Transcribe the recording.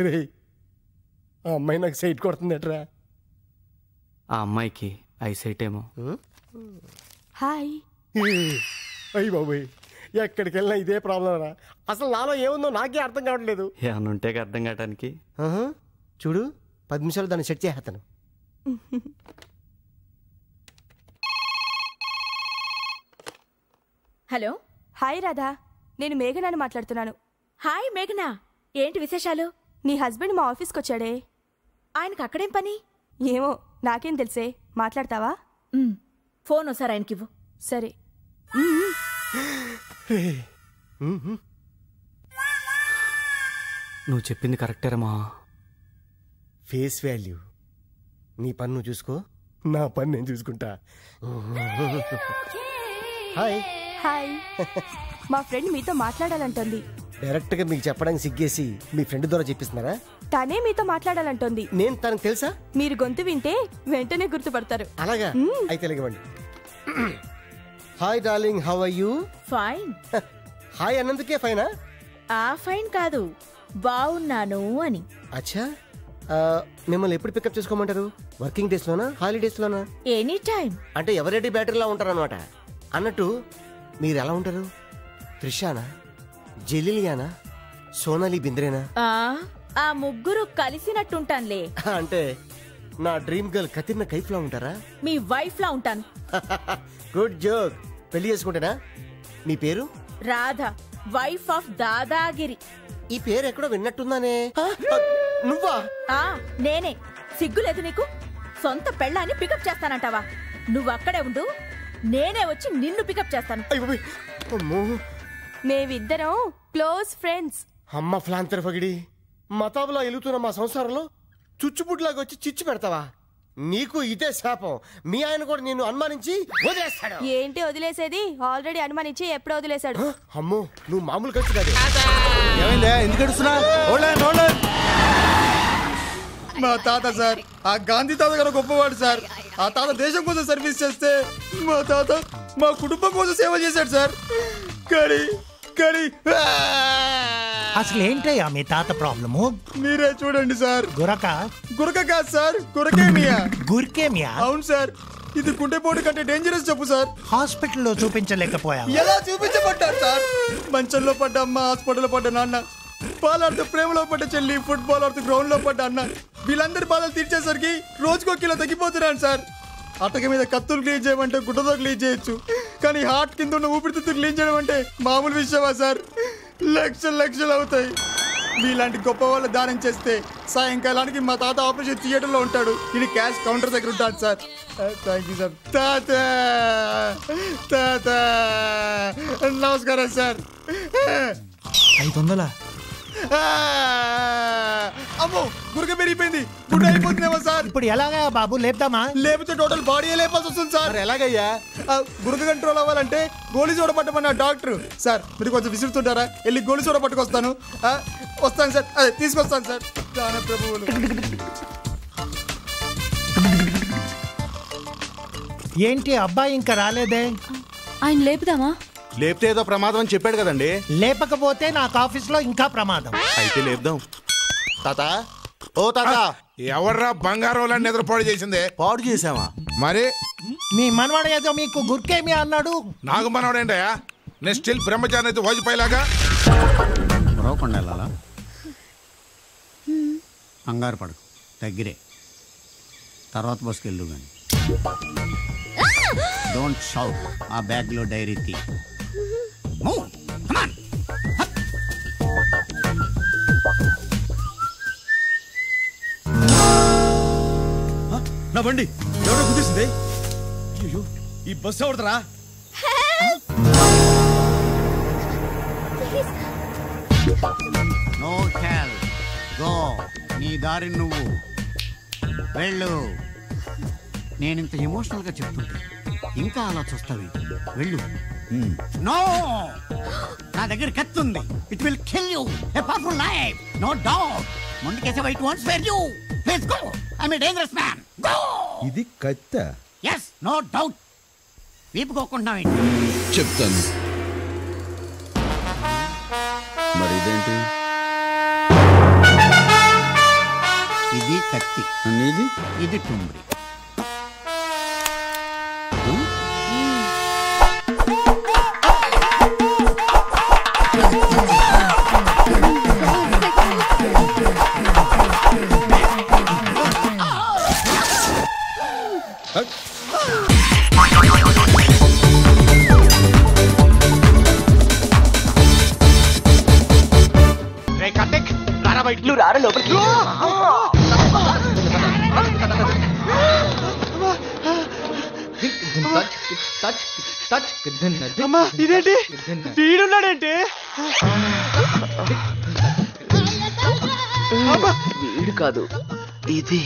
రే ఆ అమ్మాయి నాకు సైట్ కొడుతుందట్రా. ఆ అమ్మాయికి ఐసైట్ ఏమో. హాయ్. అయ్యి బాబోయ్, ఎక్కడికి వెళ్ళినా ఇదే ప్రాబ్లం రా. అసలు నాలో ఏముందో నాకే అర్థం కావట్లేదు. ఏమన్నా ఉంటే అర్థం కావటానికి. చూడు 10 నిమిషాలు దాన్ని సెట్ చేస్తాను. హలో. హాయ్ రాధా, నేను మేఘనాని మాట్లాడుతున్నాను. హాయ్ మేఘనా, ఏంటి విశేషాలు? నీ హస్బెండ్ మా ఆఫీస్కి వచ్చాడే. ఆయనకు అక్కడేం పని? ఏమో నాకేం తెలిసే. మాట్లాడతావా? ఫోన్ ఒకసారి ఆయనకివ్వు. సరే. నువ్వు చెప్పింది కరెక్టేరమ్మా. Face value. నీ పని నువ్వు చూసుకో, నా పని నేను చూసుకుంటా. హాయ్. హాయ్. మా ఫ్రెండ్ మీతో మాట్లాడాలంటోంది. డైరెక్ట్ గా మీకు చెప్పడానికి సిగ్గేసి మీ ఫ్రెండ్ ద్వారా చెప్పిస్తున్నారా? తనే మీతో మాట్లాడాలంటోంది. నేను తనకు తెలుసా? మీరు గొంతు వింటే వెంటనే గుర్తుపడతారు. అలాగా? అయితే లేవండి. Hi darling, how are you? Fine. Hi అన్నందుకే ఫైనా? ఫైన్ కాదు, బాగున్నాను అని. అచ్చా, మిమ్మల్ని ఎప్పుడు పికప్ చేసుకోమంటారు? వర్కింగ్ డేస్ లోనా, హాలిడేస్ లోనా? Any time. అంటే ఎవరెడీ బ్యాటరీలా ఉంటారు అనమాట. అన్నట్టు మీరు ఎలా ఉంటారు? త్రిషానా, జెలిలియానా, సోనాలి బింద్రేనా? ఆ ముగ్గురు కలిసినట్టుంటానులే. అంటే నా డ్రీమ్ గర్ల్ కతిర్న కైఫ్ లా ఉంటారా? మీ వైఫ్ లా ఉంటాను. Good joke. పెళ్లి చేసుకుంటేనా? మీ పేరు? Radha, wife of dadagiri. ఈ పేరు ఎక్కడో విన్నట్టుందానే. నువ్వా? నేనే. సిగ్గులేదు నీకు? సొంత పెళ్ళాన్ని పికప్ చేస్తానంటావా? నువ్వు అక్కడే ఉండు, నేనే వచ్చి నిన్ను పికప్ చేస్తాను. మేమిద్దరం క్లోజ్ ఫ్రెండ్స్. అమ్మ ఫ్లాంతర్ ఫగిడి, మతాబులా ఎలుగుతున్న మా సంసారంలో చుచ్చుపుట్లాగా వచ్చి చిచ్చు పెడతావా? నీకు ఇదే శాపం. మీ ఆయన కూడా నిన్ను అనుమానించి వదిలేస్తాడు. ఏంటి వదిలేసేది? ఆల్రెడీ అనుమానించి ఎప్పుడో వదిలేశాడు. అమ్మో, నువ్వు మామూలు ఖర్చు కాదు. మా తాత సార్, ఆ గాంధీ తాత గారు గొప్పవాడు సార్. ఆ తాత దేశం కోసం సర్వీస్ చేస్తే మా తాత మా కుటుంబం కోసం సేవ చేశాడు సార్. అసలు ఏంటయ్యా మీ తాత ప్రాబ్లము? మీరే చూడండి సార్. గురక కాదు సార్, గురకేమియా. గురకేమియా? అవును సార్. ఇది గుండెపోటు కంటే డేంజరస్ చెప్పు సార్. హాస్పిటల్లో చూపించలేకపోయా? ఎలా చూపించబడ్డారు సార్? మంచంలో పడ్డ అమ్మ, హాస్పిటల్లో పడ్డ నాన్న, బాలాడుతూ ప్రేమలో పడ్డ చెల్లి, ఫుట్బాల్ ఆడుతూ గ్రౌండ్ లో పడ్డ అన్న, వీళ్ళందరి బాధలు తీర్చేసరికి రోజుకో కిలో తగ్గిపోతున్నాను సార్. అటక మీద కత్తులు క్లీన్ చేయమంటే గుడ్డతో క్లీన్ చేయొచ్చు, కానీ హార్ట్ కింద ఉన్న ఊపిరితిత్తులు క్లీన్ చేయడం అంటే మామూలు విషయమా సార్? లక్షలు అవుతాయి. మీలాంటి గొప్ప వాళ్ళు దానం చేస్తే సాయంకాలానికి మా తాత ఆపరేషన్ థియేటర్ లో ఉంటాడు, ఇది క్యాష్ కౌంటర్ దగ్గర ఉంటాడు సార్. Thank you sir. తాత నమస్కారం సార్. 500. అమ్మో, గురక పెరిగిపోయింది, గుడ్డ అయిపోతుందేమో సార్. ఇప్పుడు ఎలాగా బాబు? లేపుదామా? లేపితే టోటల్ బాడీ లేపాల్సి వస్తుంది సార్. ఎలాగయ్యా? గురక కంట్రోల్ అవ్వాలంటే గోళీ సోడా పట్టమన్న డాక్టర్. సార్ మీరు కొంచెం విసురుతుంటారా? వెళ్ళి గోళీ సోడా పట్టుకొస్తాను. వస్తాను సార్, అదే తీసుకొస్తాను సార్. దాన ప్రభువులు. ఏంటి అబ్బాయి ఇంకా రాలేదే? ఆయన లేపుదామా? లేపితే ఏదో ప్రమాదం అని చెప్పాడు కదండి. లేపకపోతే నాకు ఆఫీస్ లో ఇంకా ప్రమాదం. అయితే లేపుదాం. తాత, ఓ తాత. ఎవర్రా బంగారం నిద్రపాడు చేసిందే? పాడు చేసావా? మరి మీ మనవాడు ఏదో మీకు గుర్కేమి అన్నాడు. నాకు మనవాడేంటయా? నేను స్టిల్ బ్రహ్మచారి అయితే వాజ్పేయిలాగా రోకుండా వెళ్ళాలా? కంగారు పడకు, దగ్గరే, తర్వాత బస్కి వెళ్ళు. కానీ డోంట్ షౌట్. ఆ బ్యాగ్లో డైరీ తీ. నా బండి ఎవరో గుద్దేసింది. అయ్యో, ఈ బస్సు ఎవడతారా? నో హెల్, గో. నీ దారి నువ్వు వెళ్ళు. నేను ఇంత ఎమోషనల్ గా చెప్తుంటే ఇంకా అలా చూస్తావి? వెళ్ళు. నో, నా దగ్గర కత్తుంది. It will kill you. A powerful knife, no doubt. ముందుకేసే it want spare you. Please go. I am a dangerous man. Go. ఇది కత్తా? yes, no doubt. వీపుకోకుండా చెప్తాను. మరి ఇదేంటి? ఇది కత్తి, నీది ఇది టుంబ్రి. నువ్వు రారా లోపలికి. అమ్మా ఇదేంటి వీడున్నాడేంటి? వీడు కాదు ఇది.